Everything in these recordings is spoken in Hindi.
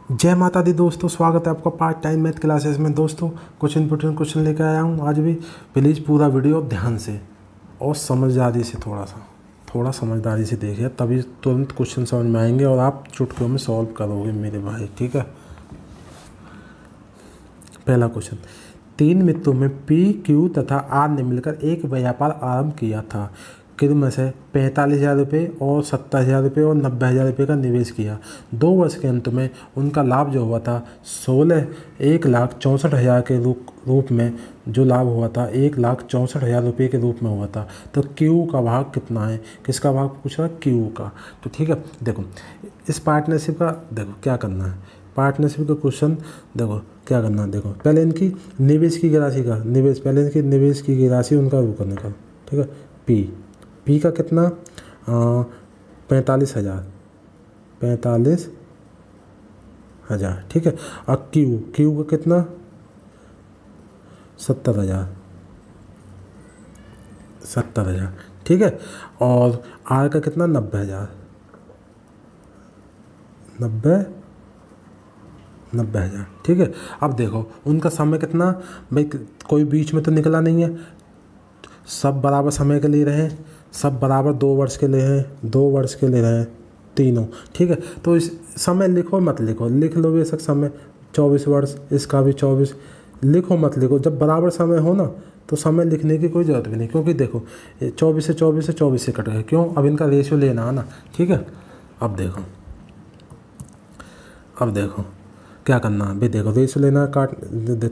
जय माता दी दोस्तों, स्वागत है आपका पार्ट टाइम मैथ क्लासेस में। दोस्तों कुछ इंपॉर्टेंट क्वेश्चन लेकर आया हूँ आज भी। प्लीज़ पूरा वीडियो ध्यान से और समझदारी से थोड़ा समझदारी से देखिए, तभी तुरंत क्वेश्चन समझ में आएंगे और आप चुटकियों में सॉल्व करोगे मेरे भाई। ठीक है, पहला क्वेश्चन। 3 मित्रों में पी, क्यू तथा आर ने मिलकर एक व्यापार आरंभ किया था। किनमें से 45,000 रुपये और 70,000 रुपये और 90,000 रुपये का निवेश किया। 2 वर्ष के अंत में उनका लाभ जो हुआ था 1,64,000 के रूप में जो लाभ हुआ था 1,64,000 रुपये के रूप में हुआ था। तो क्यू का भाग कितना है? किसका भाग पूछ रहा है? क्यू का। तो ठीक है, देखो इस पार्टनरशिप का देखो क्या करना है। पार्टनरशिप का क्वेश्चन देखो क्या करना है। देखो पहले इनकी निवेश की राशि का पहले इनकी निवेश की राशि उनका वो करने का। ठीक है, पी का कितना 45,000। ठीक है, और क्यू का कितना 70,000। ठीक है, और आर का कितना 90,000। 90,000। ठीक है, अब देखो उनका समय कितना भाई, कोई बीच में तो निकला नहीं है, सब बराबर समय के लिए रहे, सब बराबर 2 वर्ष के लिए हैं, 2 वर्ष के लिए रहे तीनों। ठीक है, तो इस समय लिखो मत लिखो, लिख लो बेशक समय 24 वर्ष, इसका भी 24 लिखो मत लिखो। जब बराबर समय हो ना तो समय लिखने की कोई ज़रूरत भी नहीं, क्योंकि देखो 24 से 24 से कट गए। क्यों? अब इनका रेशियो लेना है ना। ठीक है, अब देखो क्या करना है भाई। देखो रेशियो लेना, काट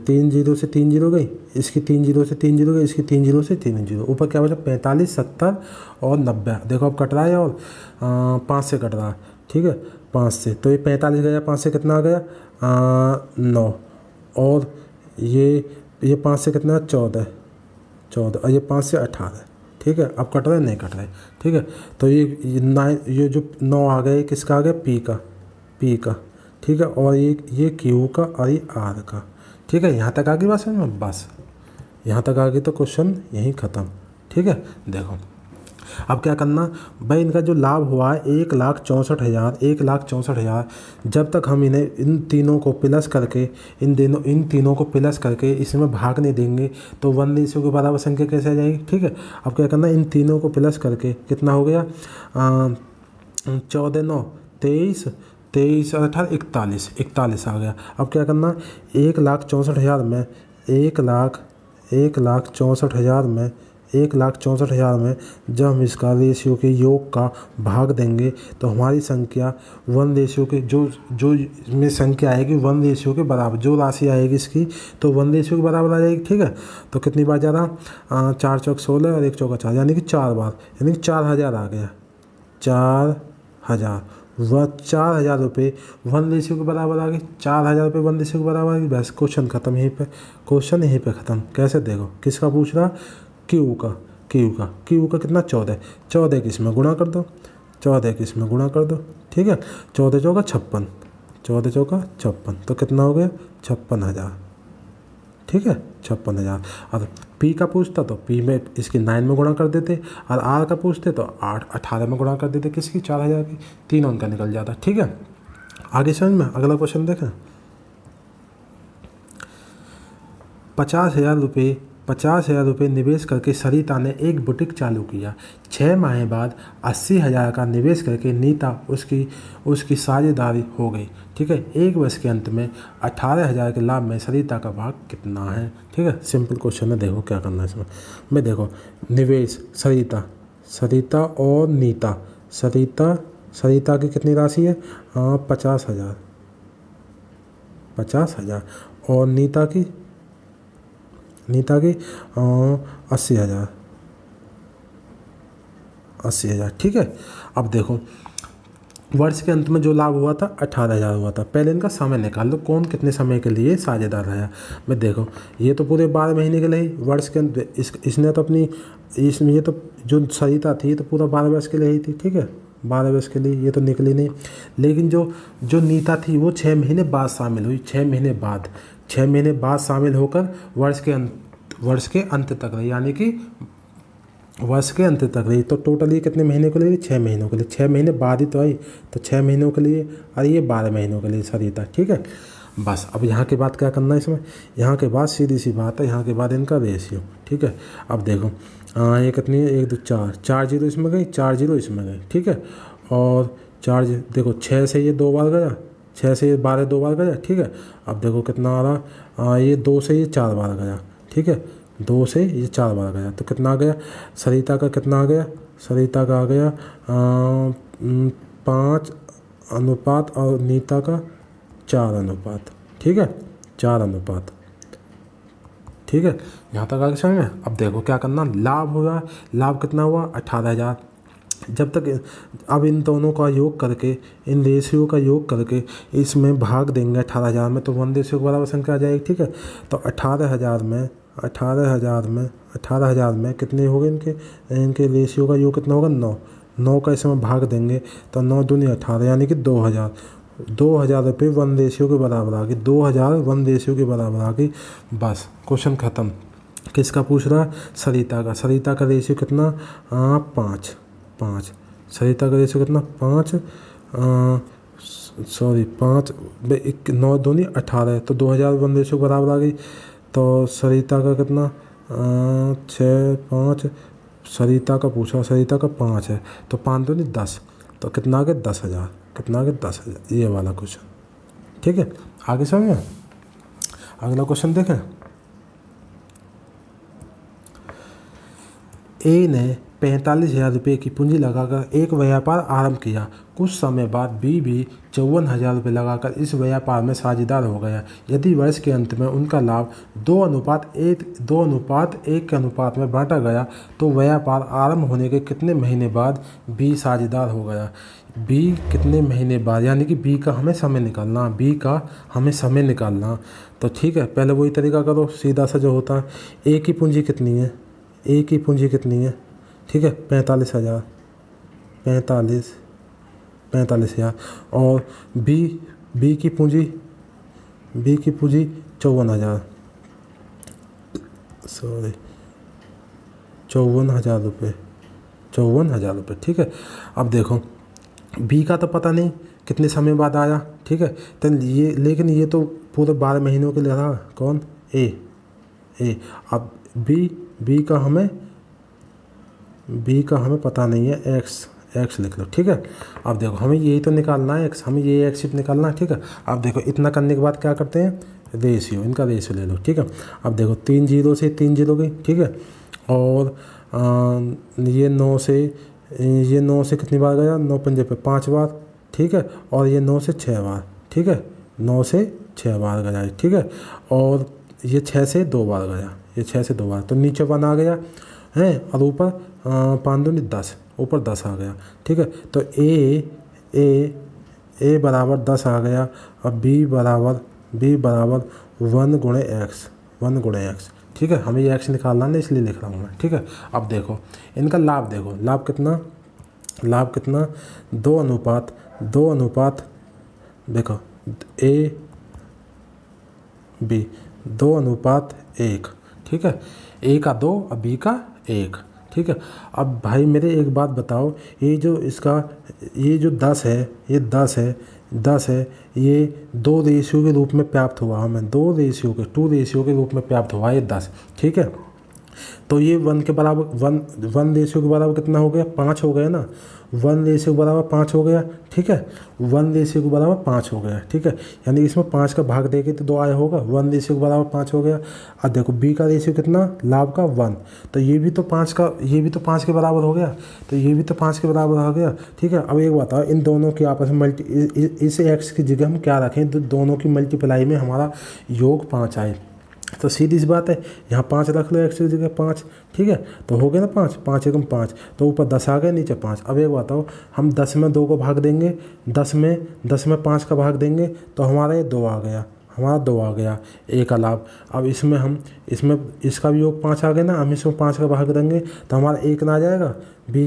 3 जीरो से 3 जीरो गई, इसकी 3 जीरो से 3 जीरो गई, इसकी 3 जीरो से 3 जीरो, ऊपर क्या बचा 45, 70 और 90। देखो अब कट रहा है और 5 से कट रहा है। ठीक है, 5 से तो ये 45 गया, 5 से कितना आ गया 9, और ये 5 से कितना 14 और ये 5 से 18। ठीक है, अब कट रहे नहीं कट रहे। ठीक है, तो ये जो 9 आ गया, किसका आ गया पी का। ठीक है, और ये क्यू का और ये आर का। ठीक है, यहाँ तक आ गई बात समझ में? बस यहाँ तक आ गई तो क्वेश्चन यहीं ख़त्म। ठीक है, देखो अब क्या करना भाई, इनका जो लाभ हुआ है 1,64,000। जब तक हम इन तीनों को प्लस करके इन तीनों को प्लस करके इसमें भाग नहीं देंगे तो 1 के बराबर संख्या कैसे आ जाएगी। ठीक है, अब क्या करना, इन तीनों को प्लस करके कितना हो गया 14 9 23 23 और 18 41 आ गया। अब क्या करना 1,64,000 में 1,64,000 में जब हम इसका रेशियो के योग का भाग देंगे तो हमारी संख्या 1 रेशियो के जो में संख्या आएगी 1 रेशियो के बराबर, जो राशि आएगी इसकी तो 1 रेशियो के बराबर आ जाएगी। ठीक है, तो कितनी बार जा रहा 4 चौक 16 और 1 चौका 4, यानी कि 4 बार, यानी कि 4,000 आ गया। 4,000 वह 4,000 रुपये 1 रेशियो के बराबर आ गए। 4,000 रुपये 1 रेशियो के बराबर आ गई। बस क्वेश्चन ख़त्म यहीं पे, क्वेश्चन यहीं पे ख़त्म। कैसे देखो, किसका पूछ रहा क्यू का कितना 14 की इसमें गुणा कर दो, 14 की इसमें गुणा कर दो। ठीक है, 14 चौका 56, तो कितना हो गया 56,000। ठीक है, 56,000। और पी का पूछता तो पी में इसकी 9 में गुणा कर देते, और आर का पूछते तो 18 में गुणा कर देते। किसकी 4,000 की, तीनों उनका निकल जाता। ठीक है, आगे समझ में। अगला क्वेश्चन देखें। 50,000 रुपये निवेश करके सरिता ने एक बुटीक चालू किया। 6 माह बाद 80,000 का निवेश करके नीता उसकी साझेदारी हो गई। ठीक है, 1 वर्ष के अंत में 18,000 के लाभ में सरिता का भाग कितना है। ठीक है, सिंपल क्वेश्चन है। देखो क्या करना है इसमें। मैं देखो निवेश सरिता और नीता। सरिता की कितनी राशि है 50,000 और नीता की 80,000। ठीक है, अब देखो वर्ष के अंत में जो लाभ हुआ था 18,000 हुआ था। पहले इनका समय निकाल लो, कौन कितने समय के लिए साझेदार रहा। मैं देखो ये तो पूरे 12 महीने के लिए वर्ष के अंत इसने तो इसमें ये तो जो सरिता थी तो पूरा 12 वर्ष के लिए ही थी। ठीक है, 12 वर्ष के लिए, ये तो निकली नहीं। लेकिन जो नीता थी वो 6 महीने बाद शामिल हुई। 6 महीने बाद शामिल होकर वर्ष के अंत तक रही, यानी कि वर्ष के अंत तक रही, तो टोटल ये कितने महीने के लिए? 6 महीनों के लिए। 6 महीने बाद ही तो आई, तो 6 महीनों के लिए, और ये 12 महीनों के लिए सरिता। ठीक है, बस अब यहाँ के बाद क्या करना है इसमें? यहाँ के बाद सीधी सी बात है, यहाँ के बाद इनका रेशियो। ठीक है, अब देखो ये कितनी है? 1 2 4, 4 जीरो इसमें गई, 4 जीरो इसमें गई। ठीक है, और 4 देखो 6 से ये 2 बार गया, 6 से ये 12 2 बार गया। ठीक है, अब देखो कितना आ रहा, ये 2 से ये 4 बार गया। ठीक है, 2 से ये 4 बार गया, तो कितना आ गया? सरिता का कितना आ गया? सरिता का आ गया 5 अनुपात और नीता का 4 अनुपात। ठीक है, 4 अनुपात। ठीक है, यहाँ तक आगे समझ में। अब देखो क्या करना, लाभ हुआ, लाभ कितना हुआ? 18,000। जब तक अब इन दोनों का योग करके, इन रेशियो का योग करके इसमें भाग देंगे 18,000 में, तो 1 रेशियो के बराबर संख्या आ जाएगी। ठीक है, तो 18,000 में कितने हो गए इनके रेशियो का योग कितना होगा? 9। 9 का इसमें भाग देंगे तो 9 दूनी 18, यानी कि 2,000। 2,000 रुपये 1 रेशियो के बराबर आ गई। 2,000 1 रेशियो के बराबर आ गई। बस क्वेश्चन ख़त्म। किसका पूछ रहा है? सरिता का। सरिता का रेशियो कितना? 5। सरिता का रेशियो कितना? 5 5 9 दूनी 18, तो 2,000 1 रेशियो के बराबर आ गई। तो सरिता का कितना? 6 5, सरिता का पूछा, सरिता का 5 है, तो 5 दूनी 10, तो कितना आ गया? 10,000। कितना आ गया? 10,000, ये वाला क्वेश्चन। ठीक है, आगे समझ में। अगला क्वेश्चन देखें। ए ने 45,000 रुपये की पूंजी लगाकर एक व्यापार आरंभ किया। कुछ समय बाद बी भी 54,000 रुपये लगाकर इस व्यापार में साझेदार हो गया। यदि वर्ष के अंत में उनका लाभ 2:1 के अनुपात में बांटा गया, तो व्यापार आरंभ होने के कितने महीने बाद बी साझेदार हो गया? बी कितने महीने बाद, यानी कि बी का हमें समय निकालना। तो ठीक है, पहले वही तरीका करो, सीधा सा जो होता है। ए की पूंजी कितनी है? ठीक है, 45,000 और बी की पूंजी 54,000, 54,000 रुपये। ठीक है, अब देखो बी का तो पता नहीं कितने समय बाद आया। ठीक है, तो ये, लेकिन ये तो पूरे 12 महीनों के लिए रहा। कौन? ए। अब बी का हमें पता नहीं है, एक्स लिख लो। ठीक है, अब देखो हमें यही तो निकालना है, हमें ये एक्स निकालना है। ठीक है, अब देखो इतना करने के बाद क्या करते हैं? रेशियो, इनका रेशियो ले लो। ठीक है, अब देखो 3 जीरो से 3 जीरो गई। ठीक है, और ये 9 से कितनी बार गया? 9 पंजे पे 5 बार। ठीक है, और ये 9 से 6 बार। ठीक है, 9 से 6 बार गया। ठीक है, और ये 6 से 2 बार गया, तो नीचे 1 आ गया है, और ऊपर 5 दूनी 10, ऊपर 10 आ गया। ठीक है, तो ए बराबर 10 आ गया, और बी बराबर 1 गुणे एक्स। ठीक है, हमें ये एक्स निकालना नहीं, इसलिए लिख रहा हूँ मैं। ठीक है, अब देखो इनका लाभ देखो, लाभ कितना? 2 अनुपात देखो ए बी 2:1। ठीक है, ए का 2 और बी का 1। ठीक है, अब भाई मेरे एक बात बताओ, ये जो 10 है, ये 2 रेशियो के रूप में प्राप्त हुआ हमें, 2 रेशियो के रूप में प्राप्त हुआ ये 10। ठीक है, तो ये 1 के बराबर 1 रेशियो के बराबर कितना हो गया? 5 हो गया ना। 1 रेशियो के बराबर 5 हो गया। ठीक है, 1 रेशियो के बराबर 5 हो गया। ठीक है, यानी इसमें 5 का भाग देके तो 2 आया होगा। 1 रेशियो के बराबर 5 हो गया। अब देखो बी का रेशियो कितना? लाभ का 1, तो ये भी तो 5 के बराबर हो गया, तो ये भी तो 5 के बराबर हो गया। ठीक है, अब एक बताओ, इन दोनों की आपस में इस एक्स की जगह हम क्या रखें? तो दोनों की मल्टीप्लाई में हमारा योग 5 आए, तो सीधी सी बात है, यहाँ 5 रख लो, एक्स की जगह 5। ठीक है, तो हो गया ना 5 एकम 5, तो ऊपर 10 आ गए, नीचे 5। अब एक बताओ, हम 10 में 2 को भाग देंगे, 10 में 5 का भाग देंगे, तो हमारा ये 2 आ गया, ए का लाभ। अब इसमें इसका भी योग 5 आ गया ना, हम इसमें 5 का भाग देंगे तो हमारा 1 ना आ जाएगा। बी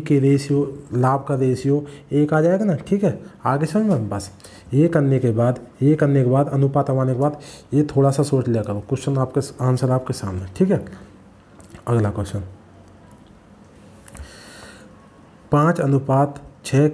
के रेशियो, लाभ का रेशियो 1 आ जाएगा ना। ठीक है, आगे समझ में। बस ये करने के बाद अनुपात आने के बाद ये थोड़ा सा सोच लिया करो, क्वेश्चन आंसर आपके सामने। ठीक है, अगला क्वेश्चन। 5:6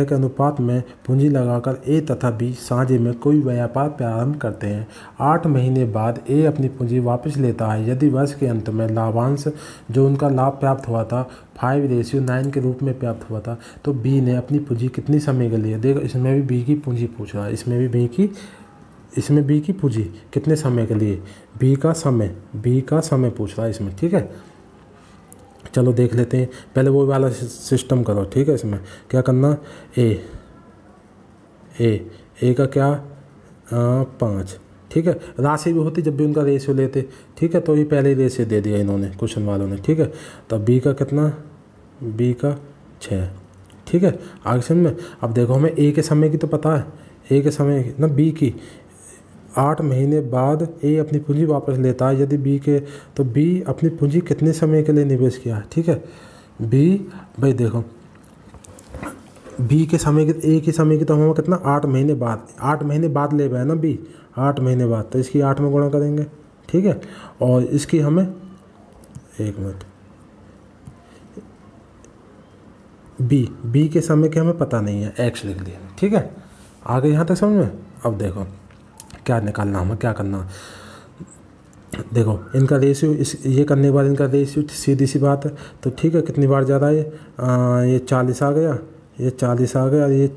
के अनुपात में पूंजी लगाकर ए तथा बी साझे में कोई व्यापार प्रारंभ करते हैं। 8 महीने बाद ए अपनी पूंजी वापस लेता है। यदि वर्ष के अंत में लाभांश जो उनका लाभ प्राप्त हुआ था 5:9 के रूप में प्राप्त हुआ था, तो बी ने अपनी पूंजी कितनी समय के लिए, देखो इसमें भी बी की पूंजी पूछ रहा है, इसमें बी की पूंजी कितने समय के लिए, बी का समय पूछ रहा है इसमें। ठीक है, चलो देख लेते हैं। पहले वो वाला सिस्टम करो। ठीक है, इसमें क्या करना, ए का क्या 5। ठीक है, राशि भी होती जब भी उनका रेशियो लेते। ठीक है, तो ये पहले ही रेशियो दे दिया इन्होंने क्वेश्चन वालों ने। ठीक है, तो बी का कितना, बी का 6। ठीक है, आगे समझ में। अब देखो हमें ए के समय की तो पता है, ए के समय ना बी की 8 महीने बाद ए अपनी पूंजी वापस लेता है यदि बी के, तो बी अपनी पूंजी कितने समय के लिए निवेश किया है। ठीक है, बी भाई देखो बी के समय की, ए के समय की तो हमें कितना 8 महीने बाद ले गए ना बी, 8 महीने बाद, तो इसकी 8 में गुणा करेंगे। ठीक है, और इसकी हमें 1 मिनट, बी के समय के हमें पता नहीं है, एक्स लिख दिया। ठीक है, आगे यहाँ तक समझ में। अब देखो क्या निकालना, हमें क्या करना, देखो इनका रेशियो, ये करने के बाद इनका रेशियो सीधी सी बात है। तो ठीक है, कितनी बार जा रहा है ये 40 आ गया, ये 40 आ गया, ये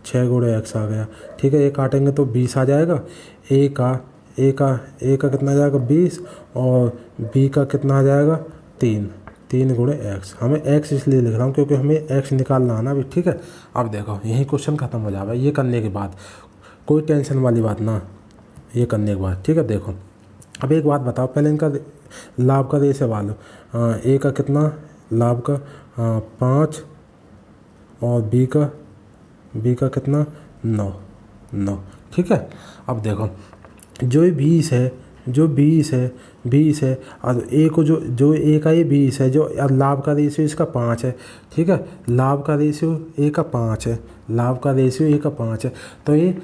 6 गुणे एक्स आ गया। ठीक है, ये काटेंगे तो 20 आ जाएगा। ए का कितना आ जाएगा 20, और बी का कितना आ जाएगा 3 गुणे एक्स। हमें एक्स इसलिए लिख रहा हूँ क्योंकि हमें एक्स निकालना है ना अभी। ठीक है, अब देखो यही क्वेश्चन खत्म हो जाएगा ये करने के बाद, कोई टेंशन वाली बात ना ये करने के बाद। ठीक है, देखो अब एक बात बताओ, पहले इनका लाभ का रेशियो वालो, ए का कितना लाभ का 5, और बी का कितना 9। ठीक है, अब देखो जो 20 है और ए को जो ए का ये 20 है, जो लाभ का रेशियो इसका 5 है। ठीक है, लाभ का रेशियो ए का 5 है, तो ये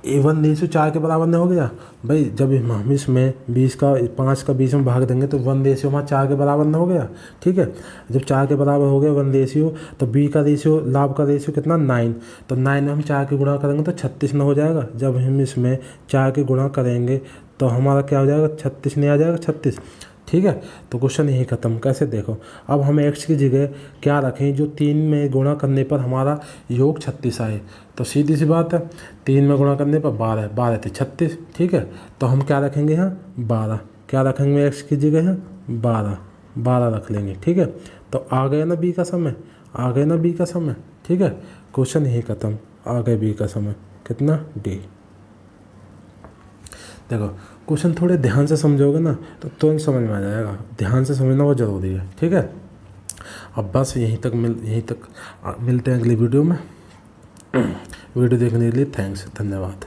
1:4 के बराबर नहीं हो गया भाई। जब हम इसमें 5 का 20 में भाग देंगे तो 1 हमारा 4 के बराबर नहीं हो गया। ठीक है, जब 4 के बराबर हो गया 1, तो बी का रेशियो, लाभ का रेशियो कितना 9, तो 9 में हम 4 के गुणा करेंगे तो 36 न हो जाएगा। जब हम इसमें 4 के गुणा करेंगे तो हमारा क्या हो जाएगा 36 नहीं आ जाएगा 36। ठीक है, तो क्वेश्चन यही खत्म। कैसे, देखो अब हम एक्स की जगह क्या रखें, जो 3 में गुणा करने पर हमारा योग 36 आए। तो सीधी सी बात है, 3 में गुणा करने पर 12 थे 36। ठीक है, तो हम क्या रखेंगे यहाँ 12, क्या रखेंगे एक्स की जगह है 12 रख लेंगे। ठीक है, तो आ गया ना बी का समय। ठीक है, क्वेश्चन यही खत्म, आ गया बी का समय कितना डी। देखो क्वेश्चन थोड़े ध्यान से समझोगे ना तो तुरंत समझ में आ जाएगा, ध्यान से समझना वो ज़रूरी है। ठीक है, अब बस यहीं तक मिलते हैं अगली वीडियो में। वीडियो देखने के लिए थैंक्स, धन्यवाद।